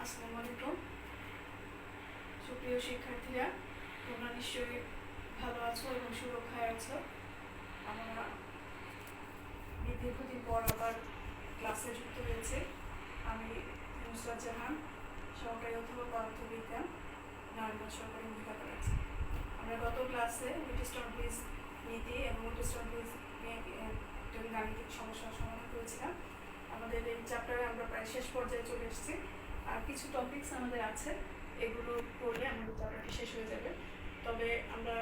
আসসালামু আলাইকুম সুপ্রিয় শিক্ষার্থীরা, তোমরা নিশ্চয়ই ভালো আছো এবং সুরক্ষায় আছো। আমরা দীর্ঘদিন পর আবার ক্লাসে যুক্ত হয়েছে। আমি নুসরাত জাহান, সহকারী অধ্যাপক পদার্থবিজ্ঞান, নারায়ণগঞ্জ সরকারি মহিলা কলেজ। আমরা গত ক্লাসে উইটস্টোন ব্রিজ নীতি এবং উইটস্টোন ব্রিজ গাণিতিক সমস্যার সমাধান করেছিলাম। আমাদের এই চ্যাপ্টারে আমরা প্রায় শেষ পর্যায়ে চলে এসেছি। আর কিছু টপিকস আমাদের আছে, এগুলো পড়লে আমাদের চ্যাপ্টারটি শেষ হয়ে যাবে। তবে আমরা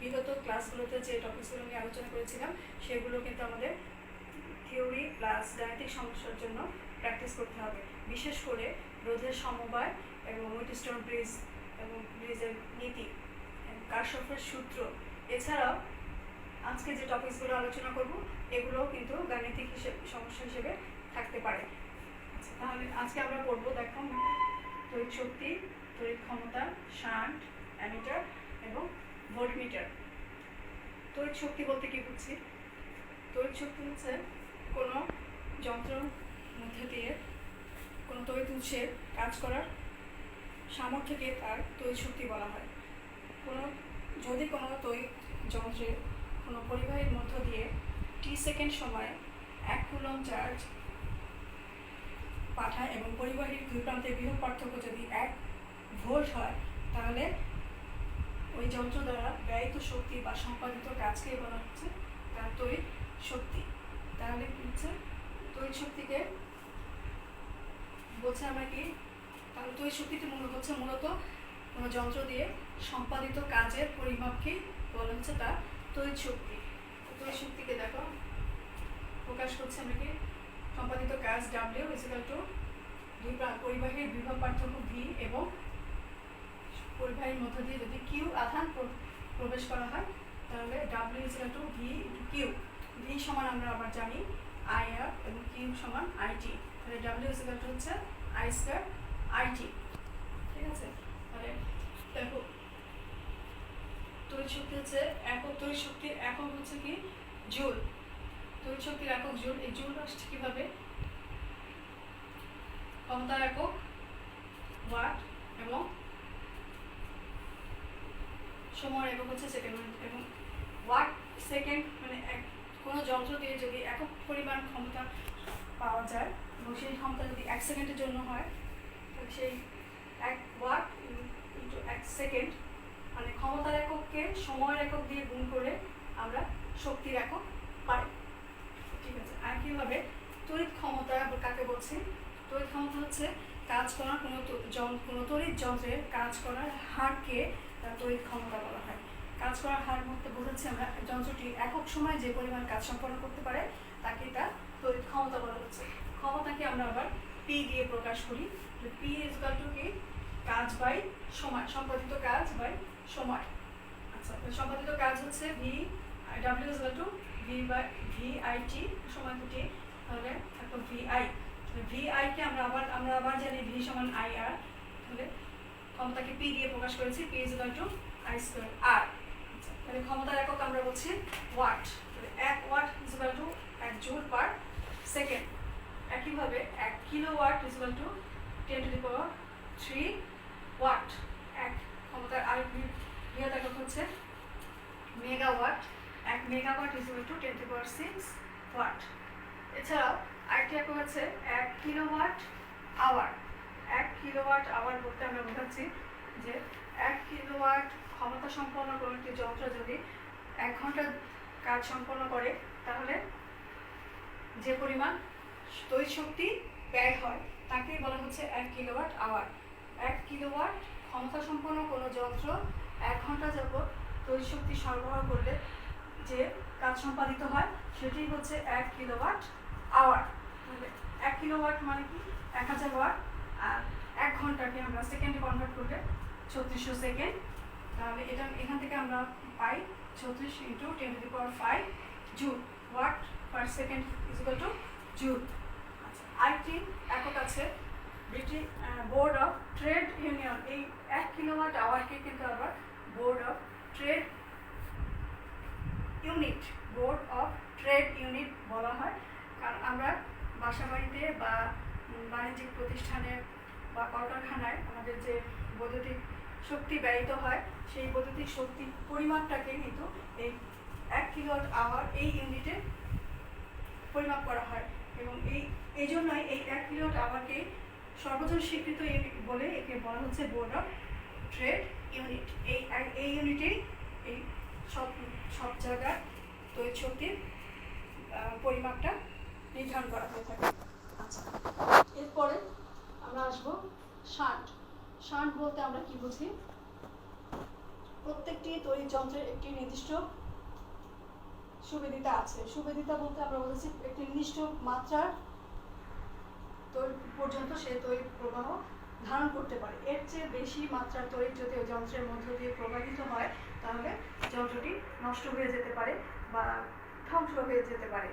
বিগত ক্লাসগুলোতে যে টপিকসগুলো নিয়ে আলোচনা করেছিলাম সেগুলো কিন্তু আমাদের থিওরি প্লাস গাণিতিক সমস্যার জন্য প্র্যাকটিস করতে হবে। বিশেষ করে রোধের সমবায় এবং উইটস্টোন ব্রিজ এবং ব্রিজের নীতি, কারশফের সূত্র, এছাড়াও আজকে যে টপিকসগুলো আলোচনা করব এগুলোও কিন্তু গাণিতিক সমস্যা হিসেবে থাকতে পারে। তাহলে আজকে আমরা পড়বো, দেখো, তড়িৎ শক্তি, তড়িৎ ক্ষমতা, শান্ট, অ্যামিটার এবং ভোল্টমিটার। তড়িৎ শক্তি বলতে কি বুঝছি? তড়িৎ শক্তি হচ্ছে কোনো যন্ত্রের মধ্যে দিয়ে কোনো তড়িৎ উৎসের কাজ করার সামর্থ্যকে তার তড়িৎ শক্তি বলা হয়। যদি কোনো তড়িৎ যন্ত্রে কোনো পরিবাহীর মধ্য দিয়ে টি সেকেন্ড সময়ে 1 কুলম্ব চার্জ পাঠায় এবং পরিবাহীর দুই প্রান্তের বিভব পার্থক্য যদি 1 ভোল্ট হয়, তাহলে ওই যন্ত্র দ্বারা ব্যয়িত শক্তি বা সম্পাদিত কাজকে বলা হচ্ছে তার তড়িৎ শক্তি। তাহলে কি হচ্ছে তড়িৎ শক্তিকে বলছে আমরা কি? তাহলে তড়িৎ শক্তিতে মূলত কোনো যন্ত্র দিয়ে সম্পাদিত কাজের পরিমাপকে বলা হচ্ছে তার তড়িৎ শক্তি। তড়িৎ শক্তিকে দেখো প্রকাশ করছে আমরা কি? সম্পাদিত কাজ W = দুই পরিবাহীর বিভব পার্থক্য V এবং পরিবাহীর মধ্য দিয়ে যদি Q আধান প্রবেশ করা হয়, তাহলে W = V/Q। V সমান আমরা আবার জানি IR এবং Q সমান IT। তাহলে W = হচ্ছে I²RT। ঠিক আছে? তাহলে দেখো তড়িৎ শক্তি হচ্ছে একক, তড়িৎ শক্তির একক হচ্ছে কি? জুল। তড়িৎ শক্তির একক জুল। এই জুল আসছে কিভাবে? ক্ষমতার একক ওয়াট এবং সময়ের একক হচ্ছে সেকেন্ড। এবং ওয়াট সেকেন্ড মানে কোনো যন্ত্র দিয়ে যদি একক পরিমাণ ক্ষমতা পাওয়া যায় এবং সেই ক্ষমতা যদি 1 সেকেন্ডের জন্য হয়, তাহলে সেই 1 ওয়াট ইন্টু 1 সেকেন্ড মানে ক্ষমতার একককে সময়ের একক দিয়ে গুণ করে আমরা শক্তির একক পাই। ঠিক আছে? আর কীভাবে তড়িৎ ক্ষমতা কাকে বলছি? তড়িৎ ক্ষমতা হচ্ছে কাজ করার কোনো তড়িৎ যন্ত্রের কাজ করার হারকে তার তড়িৎ ক্ষমতা বলা হয়। কাজ করার হার বলতে বোঝাচ্ছি আমরা যন্ত্রটি একক সময়ে যে পরিমাণ কাজ সম্পন্ন করতে পারে তাকে তার তড়িৎ ক্ষমতা বলা হচ্ছে। ক্ষমতাকে আমরা আবার P দিয়ে প্রকাশ করি। P = কি? কাজ বাই সময়, সম্পাদিত কাজ বাই সময়। আচ্ছা, সম্পাদিত কাজ হচ্ছে V, W = V/VIT, সময় দুটি, তাহলে এখন VI। VI কে আমরা আবার জানি V সমান IR। তাহলে ক্ষমতাকে P দিয়ে প্রকাশ করেছি, P = I²R। আচ্ছা, তাহলে ক্ষমতার একক আমরা বলছি ওয়াট। তাহলে 1 ওয়াট = 1 জুল পার সেকেন্ড। একইভাবে 1 কিলোওয়াট = 10⁻³ ওয়াট। এক ক্ষমতার আর বৃহৎ একক হচ্ছে মেগাওয়াট। 1 megawatt = 10⁻6 watt. এছাড়াও আরেকটি একক হচ্ছে 1 কিলোওয়াট আওয়ার। 1 কিলোওয়াট আওয়ার বলতে আমরা বোঝাচ্ছি যে 1 কিলোওয়াট ক্ষমতা সম্পন্ন কোনো একটি যন্ত্র যদি 1 ঘন্টা কাজ সম্পন্ন করে, তাহলে যে পরিমাণ তড়িৎ শক্তি ব্যয় হয় তাকেই বলা হচ্ছে 1 কিলোওয়াট আওয়ার। 1 কিলোওয়াট ক্ষমতা সম্পন্ন কোনো যন্ত্র 1 ঘন্টা যাবত তড়িৎ শক্তি সরবরাহ করলে যে কাজ সম্পাদিত হয় সেটি হচ্ছে 1 কিলোওয়াট আওয়ার। তাহলে 1 কিলোওয়াট মানে কি? 1000 ওয়াট। আর 1 ঘন্টাকে আমরা সেকেন্ডে কনভার্ট করলে 3600 সেকেন্ড। তাহলে এখান থেকে আমরা পাই 36 × 10⁵ joule. Watt per second = joule. আচ্ছা, আরেকটি একক আছে বোর্ড অফ ট্রেড ইউনিয়ন। এই 1 কিলোওয়াট আওয়ারকে কিন্তু আবার বোর্ড অফ ট্রেড ইউনিট বলা হয়। কারণ আমরা বাসা বাড়িতে বা বাণিজ্যিক প্রতিষ্ঠানে বা কলকারখানায় আমাদের যে বৈদ্যুতিক শক্তি ব্যয়িত হয় সেই বৈদ্যুতিক শক্তির পরিমাপটাকে কিন্তু এই 1 কিলোওয়াট আওয়ার এই ইউনিটে পরিমাপ করা হয় এবং এই জন্যই এই 1 কিলোওয়াট আওয়ারকে সর্বজন স্বীকৃত ইউনিট বলে একে বলা হচ্ছে বোর্ড অফ ট্রেড ইউনিট। এই ইউনিটেই এই সব জায়গার তড়িৎ শক্তির পরিমাপটা নির্ধারণ করা হয়ে থাকে। আচ্ছা, এরপরে আমরা আসবো শান্ট। শান্ট বলতে আমরা কি বুঝি? প্রত্যেকটি তড়িৎ যন্ত্রের একটি নির্দিষ্ট সুবিদিতা আছে। সুবিদিতা বলতে আমরা বলেছি একটি নির্দিষ্ট মাত্রার পর্যন্ত সে তড়িৎ প্রবাহ ধারণ করতে পারে। এর চেয়ে বেশি মাত্রার তড়িৎ যদি ওই যন্ত্রের মধ্য দিয়ে প্রবাহিত হয় তাহলে যন্ত্রটি নষ্ট হয়ে যেতে পারে বা ধ্বংস হয়ে যেতে পারে।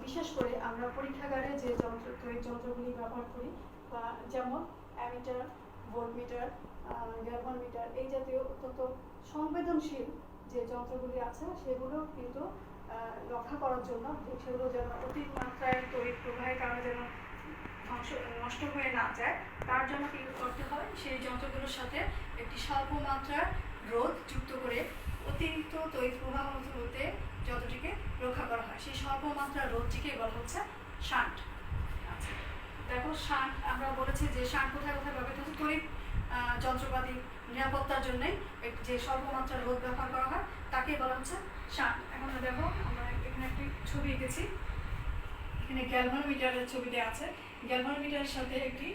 বিশেষ করে আমরা পরীক্ষাগারে যে তড়িৎ যন্ত্রগুলি ব্যবহার করি বা যেমন অ্যামিটার, ভোল্টমিটার, গ্যালভানোমিটার এই জাতীয় অত্যন্ত সংবেদনশীল যে যন্ত্রগুলি আছে সেগুলো কিন্তু রক্ষা করার জন্য সেগুলো যেন অতিমাত্রায় তড়িৎ প্রবাহের কারণে যেন নষ্ট হয়ে না যায় তার জন্য কি করতে হয়, সেই যন্ত্রগুলোর সাথে একটি স্বল্প মাত্রার রোধ যুক্ত করে অতিরিক্ত তড়িৎ প্রবাহ হতে যন্ত্রটিকে রক্ষা করা হয়। সেই স্বল্প মাত্রার রোধটিকে বলা হচ্ছে শান্ট। আচ্ছা, দেখো শান্ট আমরা বলেছি যে শান্ট কোথায় কোথায় ব্যবহৃত হচ্ছে? তড়িৎ যন্ত্রপাতি নিরাপত্তার জন্যই যে স্বল্প মাত্রার রোধ ব্যবহার করা হয় তাকে বলা হচ্ছে শান্ট। এখন দেখো আমরা এখানে একটি ছবি এঁকেছি, এখানে গ্যালভানোমিটারের ছবিটা আছে। গ্যালভানোমিটারের সাথে একটি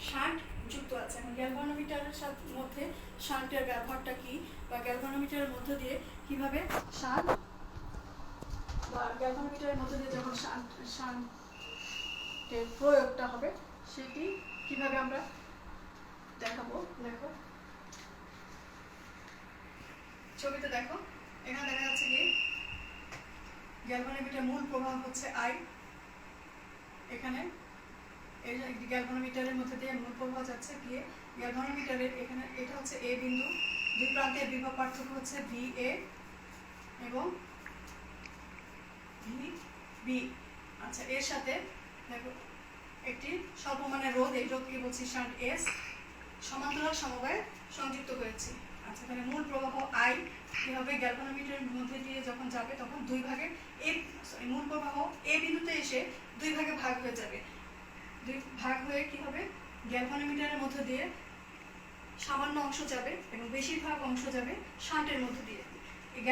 শান্ট যুক্ত আছে। এখন গ্যালভানোমিটারের সাথে মধ্যে শান্টের ব্যবহারটা কি বা গ্যালভানোমিটারের মধ্য দিয়ে কিভাবে শান্ট বা গ্যালভানোমিটারের মধ্য দিয়ে যখন শান্টের প্রয়োগটা হবে সেটি কিভাবে আমরা দেখাবো। দেখো ছবিতে দেখো, এখানে দেখা যাচ্ছে কি গ্যালভানোমিটার মূল প্রবাহ হচ্ছে আই। এখানে এই গ্যালভানোমিটারের মধ্যে দিয়ে মূল প্রবাহ যাচ্ছে গিয়ে গ্যালভানোমিটারের এখানে এটা হচ্ছে এ বিন্দু, দুই প্রান্তের বিভব পার্থক্য হচ্ছে ভি এ এবং ভি বি। আচ্ছা, এর সাথে দেখো একটি স্বল্পমানের রোধ, এই রোধকে বলছি শান্ট এস, সমান্তরাল সমবায়ে সংযুক্ত হয়েছে। আচ্ছা, তাহলে মূল প্রবাহ আই কি হবে? গ্যালভানোমিটারের মধ্যে দিয়ে যখন যাবে তখন দুই ভাগে মূল প্রবাহ এ বিন্দুতে এসে দুই ভাগে ভাগ হয়ে যাবে। দুই ভাগ হয়ে কি হবে? গ্যালভানোমিটারের মধ্য দিয়ে সামান্য অংশ যাবে এবং বেশিরভাগ অংশ যাবে শান্টের মধ্য দিয়ে। এই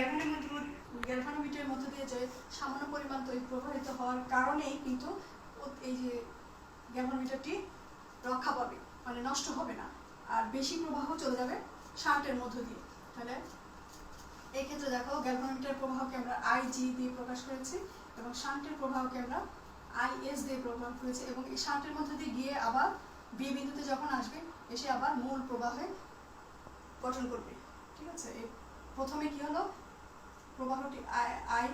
গ্যালভানোমিটারের মধ্য দিয়ে যে সামান্য পরিমাণ তড়িৎ প্রবাহিত হওয়ার কারণেই কিন্তু এই যে গ্যালভানোমিটারটি রক্ষা পাবে, মানে নষ্ট হবে না, আর বেশি প্রবাহ চলে যাবে শান্টের মধ্য দিয়ে। তাহলে এই ক্ষেত্রে দেখো গ্যালভানোমিটার প্রবাহকে আমরা আই জি দিয়ে প্রকাশ করেছি এবং শান্টের প্রবাহকে আমরা আই এস দিয়ে প্রকাশ করেছি এবং এই শান্টের মধ্যে দিয়ে গিয়ে আবার বি বিন্দুতে যখন আসবে এসে আবার মূল প্রবাহে গঠন করবে। ঠিক আছে, এই প্রথমে কি হলো? প্রবাহটি আই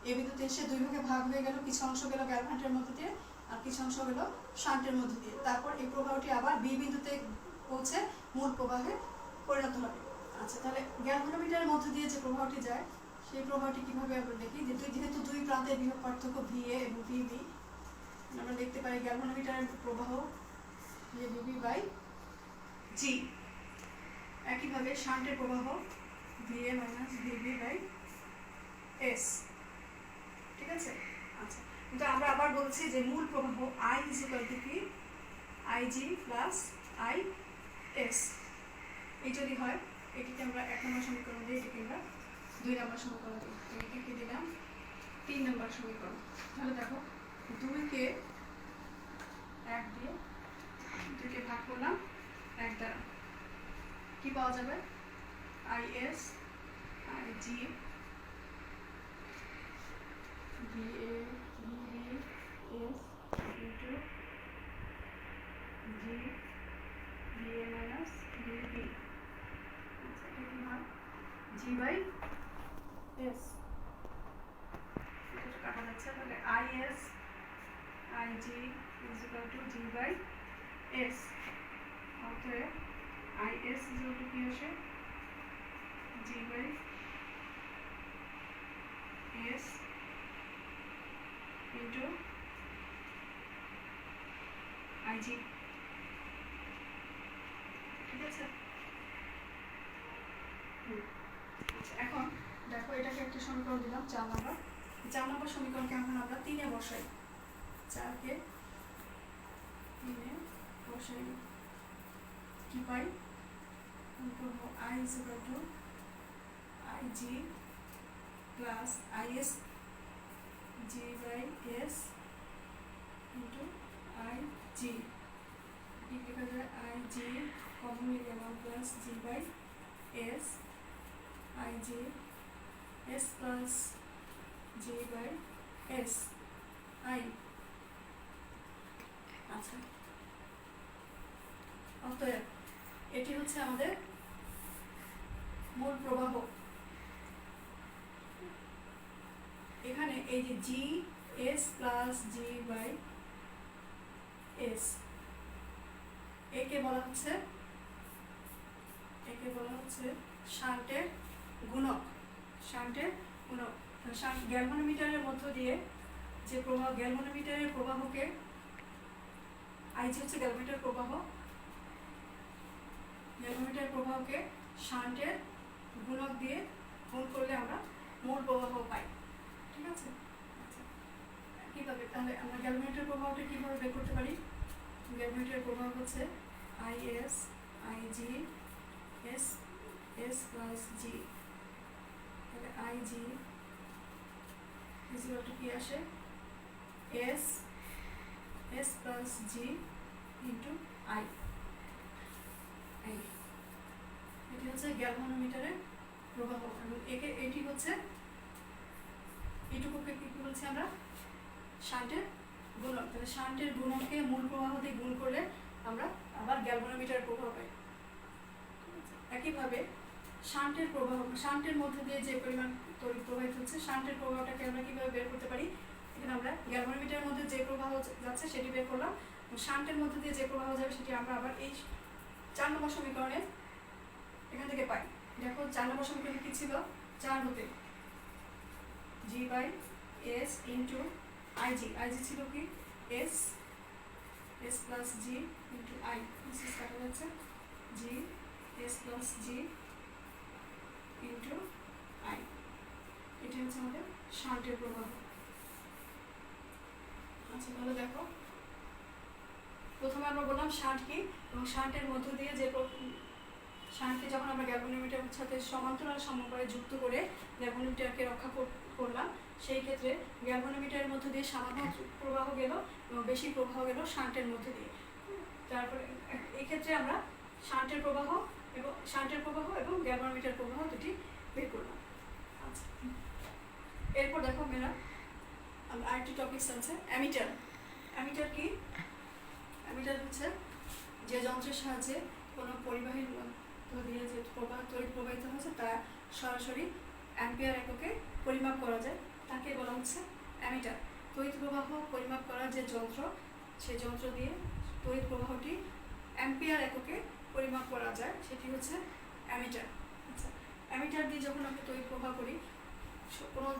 এ বিন্দুতে এসে দুই ভাগে ভাগ হয়ে গেল, কিছু অংশ গেল গ্যালভানোমিটারের মধ্যে দিয়ে আর কিছু অংশ গেল শান্টের মধ্যে দিয়ে। তারপর এই প্রবাহটি আবার বি বিন্দুতে পৌঁছে মূল প্রবাহে পরিণত হবে। আচ্ছা, তাহলে গ্যালভানোমিটারের মধ্যে দিয়ে যে প্রবাহটি যায় সেই প্রবাহটি কিভাবে আমরা দেখি? যেহেতু দুই প্রান্তের বিভব পার্থক্য ভি এ এবং ভি বি, আমরা দেখতে পাই গ্যালভানোমিটারের প্রবাহ যে ভিবি বাই জি। একইভাবে শান্টের প্রবাহ V A minus VB by S. ঠিক আছে। আচ্ছা, কিন্তু আমরা আবার বলছি যে মূল প্রবাহ আই ইজ ইকুয়াল টু কি? I G plus I S. এই যদি হয় এটিকে আমরা 1 নম্বর সমীকরণ দিই, এটিকে আমরা 2 নম্বর সমীকরণ দিই, এটিকে দিলাম 3 নম্বর সমীকরণ। তাহলে দেখো 2কে 1 দিয়ে 2কে ভাগ করলাম 1 দ্বারা, কি পাওয়া যাবে? I S I G V A V B S into G V A minus V B. আচ্ছা, এটা কি হয়? জি বাই এস, এটা কাটা যাচ্ছে। তাহলে I S I G is equal to G by S. অতএব I S is equal to কি আসে? G by S into I G. ঠিক আছে। আচ্ছা, এখন দেখো এটাকে একটা সমীকরণ দিলাম 4 নম্বর। 4 নম্বর সমীকরণকে এখন আমরা 3-এ বসাই। 4-কে 3-এ বসাই, কি পাই? করব I is equal to IG plus IS G by S into IG, লেখা যায় IG কমন নিলে 1 plus G by S, IG S plus G by S I। আচ্ছা, অতএব এটি হচ্ছে আমাদের মূল প্রবাহ। এখানে এই যে G S plus G by S, একে বলা হচ্ছে শান্টের গুণক। গ্যালভানোমিটারের মধ্য দিয়ে যে প্রবাহ, গ্যালভানোমিটারের প্রবাহকে, আইজি হচ্ছে গ্যালভানোমিটার প্রবাহ, গ্যালভানোমিটার প্রবাহকে শান্টের গুণক দিয়ে গুণ করলে আমরা মূল প্রবাহ পাই। ঠিক আছে। আচ্ছা, কীভাবে তাহলে আমরা গ্যালভানোমিটার প্রবাহটা কীভাবে বের করতে পারি? গ্যালভানোমিটার প্রবাহ হচ্ছে I S I G S S plus G, তাহলে আইজি ইকুয়াল টু কি আসে? S S plus G into I. এটি হচ্ছে গ্যালভানোমিটারের প্রবাহ, এবং এটি হচ্ছে এটুকুকে কি বলছি আমরা? শান্টের গুণক। তাহলে শান্টের গুণককে মূল প্রবাহ দিয়ে গুণ করলে আমরা আবার গ্যালভানোমিটারের প্রবাহ পাই। একইভাবে শান্টের প্রবাহ, শান্টের মধ্যে দিয়ে যে পরিমাণ তড়িৎ প্রবাহিত হচ্ছে, শান্টের প্রবাহটাকে আমরা কিভাবে বের করতে পারি? এখানে আমরা গ্যালভানোমিটারের মধ্যে যে প্রবাহ যাচ্ছে সেটি বের করলাম, শান্টের মধ্যে দিয়ে যে প্রবাহ যাবে সেটি আমরা আবার এই 4 নম্বর সমীকরণে এখান থেকে পাই। দেখো 4 নম্বর সমীকরণে কি ছিল? 4 হতে G by S into I G, I G ছিল কি? S S plus G into I, কাটা যাচ্ছে G S plus G into I. এটি হচ্ছে আমাদের শান্টের প্রবাহ। আচ্ছা, তাহলে দেখো প্রথমে আমরা বললাম শান্ট কি, এবং শান্টের মধ্য দিয়ে যে শান্টকে যখন আমরা গ্যালভানোমিটারের সাথে সমান্তরাল সমবায়ে যুক্ত করে গ্যালভানোমিটারকে রক্ষা করলাম, সেই ক্ষেত্রে গ্যালভানোমিটারের মধ্য দিয়ে সামান্য প্রবাহ গেল এবং বেশি প্রবাহ গেল শান্টের মধ্য দিয়ে। তারপরে এই ক্ষেত্রে আমরা শান্টের প্রবাহ এবং গ্যালভানোমিটার প্রবাহ দুটি বের করলাম। আচ্ছা, এরপর দেখো মেয়েরা আমরা আরেকটি টপিকস আছে অ্যামিটার। অ্যামিটার কি? অ্যামিটার হচ্ছে যে যন্ত্রের সাহায্যে কোনো পরিবাহীর দিয়ে যে তড়িৎ প্রবাহিত হচ্ছে তা সরাসরি অ্যাম্পিয়ার এককে পরিমাপ করা যায়, তাকে বলা হচ্ছে অ্যামিটার। তড়িৎ প্রবাহ পরিমাপ করার যে যন্ত্র, সেই যন্ত্র দিয়ে তড়িৎ প্রবাহটি অ্যাম্পিয়ার এককে পরিমাপ করা যায়, সেটি হচ্ছে অ্যামিটার। আচ্ছা, অ্যামিটার দিয়ে যখন আমরা তড়িৎ প্রবাহ করি, কোনো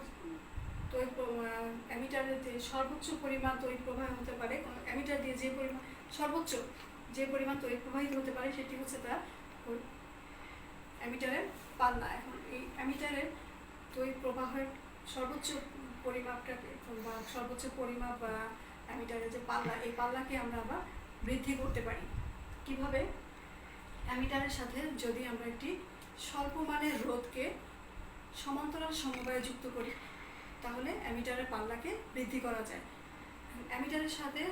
অ্যামিটারের যে সর্বোচ্চ পরিমাণ তড়িৎ প্রবাহ হতে পারে, কোনো অ্যামিটার দিয়ে যে পরিমাণ সর্বোচ্চ যে পরিমাণ তড়িৎ প্রবাহিত হতে পারে, সেটি হচ্ছে তার অ্যামিটারের পাল্লা। এখন এই অ্যামিটারের তড়িৎ প্রবাহের সর্বোচ্চ পরিমাপটাকে বা সর্বোচ্চ পরিমাপ বা অ্যামিটারের যে পাল্লা, এই পাল্লাকে আমরা আবার বৃদ্ধি করতে পারি। কিভাবে? অ্যামিটারের সাথে যদি আমরা একটি স্বল্প মানের রোধকে সমান্তরাল সমবায়ে যুক্ত করি, তাহলে অ্যামিটারের পাল্লাকে বৃদ্ধি করা যায়। অ্যামিটারের সাথে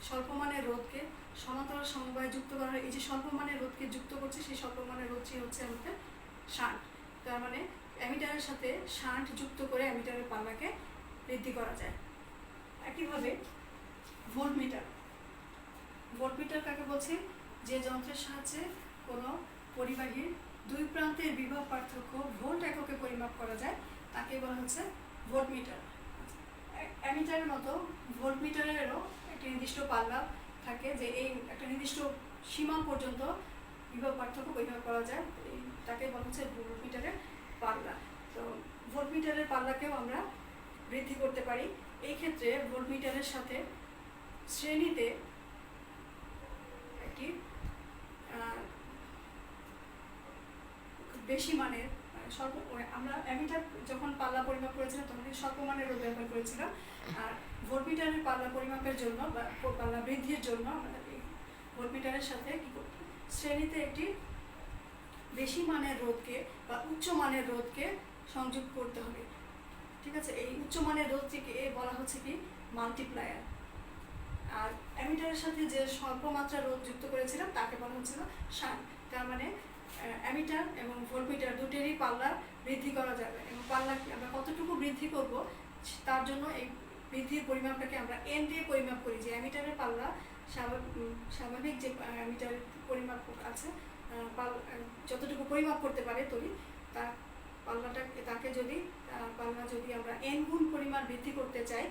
স্বল্প মানের রোধকে সমান্তরাল সমবায়ে যুক্ত করা হয়। এই যে স্বল্প মানের রোধকে যুক্ত করছে, সেই স্বল্প মানের রোধটি হচ্ছে আমাদের শান্ট। তার মানে অ্যামিটারের সাথে শান্ট যুক্ত করে অ্যামিটারের পাল্লাকে বৃদ্ধি করা যায়। একইভাবে ভোল্টমিটার। ভোল্টমিটার কাকে বলছি? যে যন্ত্রের সাহায্যে কোনো পরিবাহীর দুই প্রান্তের বিভব পার্থক্য ভোল্ট এককে পরিমাপ করা যায়, তাকে বলা হচ্ছে ভোল্টমিটার। অ্যামিটারের মতো ভোল্টমিটারেরও একটি নির্দিষ্ট পাল্লা থাকে, যে এই একটা নির্দিষ্ট সীমা পর্যন্ত বিভব পার্থক্য পরিমাপ করা যায়, তাকে বলা হচ্ছে ভোল্টমিটারের পাল্লা। তো ভোল্টমিটারের পাল্লাকেও আমরা বৃদ্ধি করতে পারি। এই ক্ষেত্রে ভোল্টমিটারের সাথে শ্রেণীতে একটি বেশি মানের আমরা অ্যামিটার যখন পাল্লা পরিমাপ করেছিলাম তখন স্বল্প মানের রোধ ব্যবহার করেছিলাম, আর ভোল্টমিটারের পাল্লা পরিমাপের জন্য বা পাল্লা বৃদ্ধির জন্য আমাদের এই ভোল্টমিটারের সাথে কী করতে শ্রেণীতে একটি বেশি মানের রোধকে বা উচ্চ মানের রোধকে সংযোগ করতে হবে। ঠিক আছে, এই উচ্চ মানের রোধটিকে বলা হচ্ছে কি মাল্টিপ্লায়ার। আর অ্যামিটারের সাথে যে স্বল্প মাত্রা রোধ যুক্ত করেছিলাম তাকে বলা হচ্ছিল শান্ট। তার মানে অ্যামিটার এবং ভোল্টমিটার দুটোরই পাল্লা বৃদ্ধি করা যাবে, এবং পাল্লা আমরা কতটুকু বৃদ্ধি করব তার জন্য এই বৃদ্ধির পরিমাপটাকে আমরা এন দিয়ে পরিমাপ করি। যে অ্যামিটারের পাল্লা স্বাভাবিক যে অ্যামিটারের পরিমাপ আছে যতটুকু পরিমাপ করতে পারে তৈরি তার তাকে যদি পাল্লা যদি আমরা এন গুণ পরিমাণ বৃদ্ধি করতে চাই,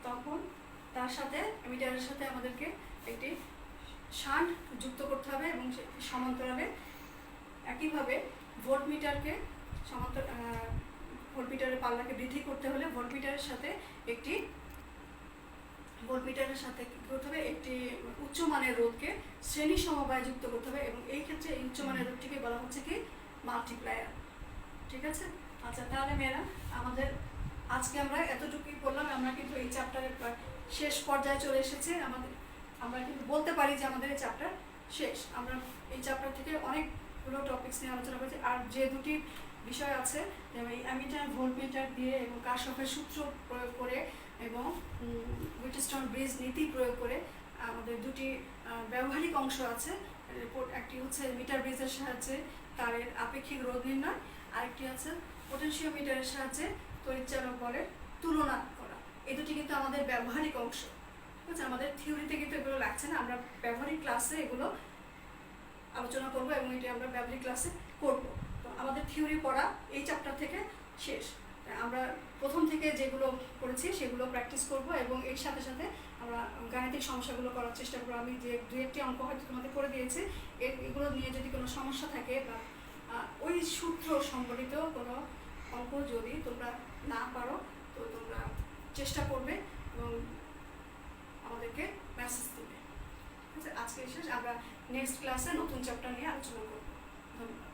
তখন তার সাথে অ্যামিটারের সাথে আমাদেরকে একটি শান্ট যুক্ত করতে হবে এবং সমান্তরালে একইভাবে ভোল্টমিটারকে ভোল্টমিটারের পাল্লাকে বৃদ্ধি করতে হলে ভোল্টমিটারের সাথে কি করতে হবে একটি উচ্চমানের রোধকে শ্রেণী সমবায় যুক্ত করতে হবে, এবং এই ক্ষেত্রে এই উচ্চমানের রোধটিকে বলা হচ্ছে কি মাল্টিপ্লায়ার। ঠিক আছে, আচ্ছা তাহলে মেয়েরা আমাদের আজকে আমরা এতটুকুই করলাম। আমরা কিন্তু এই চ্যাপ্টারের শেষ পর্যায়ে চলে এসেছি। আমরা কিন্তু বলতে পারি যে আমাদের এই চ্যাপ্টার শেষ। আমরা এই চ্যাপ্টার থেকে অনেকগুলো টপিকস নিয়ে আলোচনা করেছি, আর যে দুটি বিষয় আছে যেমন এই অ্যামিটার ভোল্টমিটার দিয়ে এবং কারশফের সূত্র প্রয়োগ করে এবং হুইটস্টোন ব্রিজ নীতি প্রয়োগ করে আমাদের দুটি ব্যবহারিক অংশ আছে। একটি হচ্ছে মিটার ব্রিজের সাহায্যে তারের আপেক্ষিক রোধ নির্ণয়, আরেকটি আছে পোটেনশিওমিটারের সাহায্যে তড়িৎচালক বলের তুলনা করা। এই দুটি কিন্তু আমাদের ব্যবহারিক অংশ। ঠিক আছে, আমাদের থিওরিতে কিন্তু এগুলো লাগছে না, আমরা ব্যবহারিক ক্লাসে এগুলো আলোচনা করব এবং এটি আমরা ব্যবহারিক ক্লাসে করব। তো আমাদের থিওরি পড়া এই চ্যাপ্টার থেকে শেষ। আমরা প্রথম থেকে যেগুলো করেছি সেগুলো প্র্যাকটিস করব এবং এর সাথে সাথে আমরা গাণিতিক সমস্যাগুলো করার চেষ্টা করবো। আমি যে দু একটি অঙ্ক হয়তো তোমাদের করে দিয়েছি, এগুলো নিয়ে যদি কোনো সমস্যা থাকে বা ওই সূত্র সম্বলিত কোনো অঙ্ক যদি তোমরা না পারো তো তোমরা চেষ্টা করবে এবং আমাদেরকে মেসেজ দেবে। ঠিক আছে, আজকে শেষ। আমরা নেক্সট ক্লাসে নতুন চ্যাপ্টার নিয়ে আলোচনা করব। ধন্যবাদ।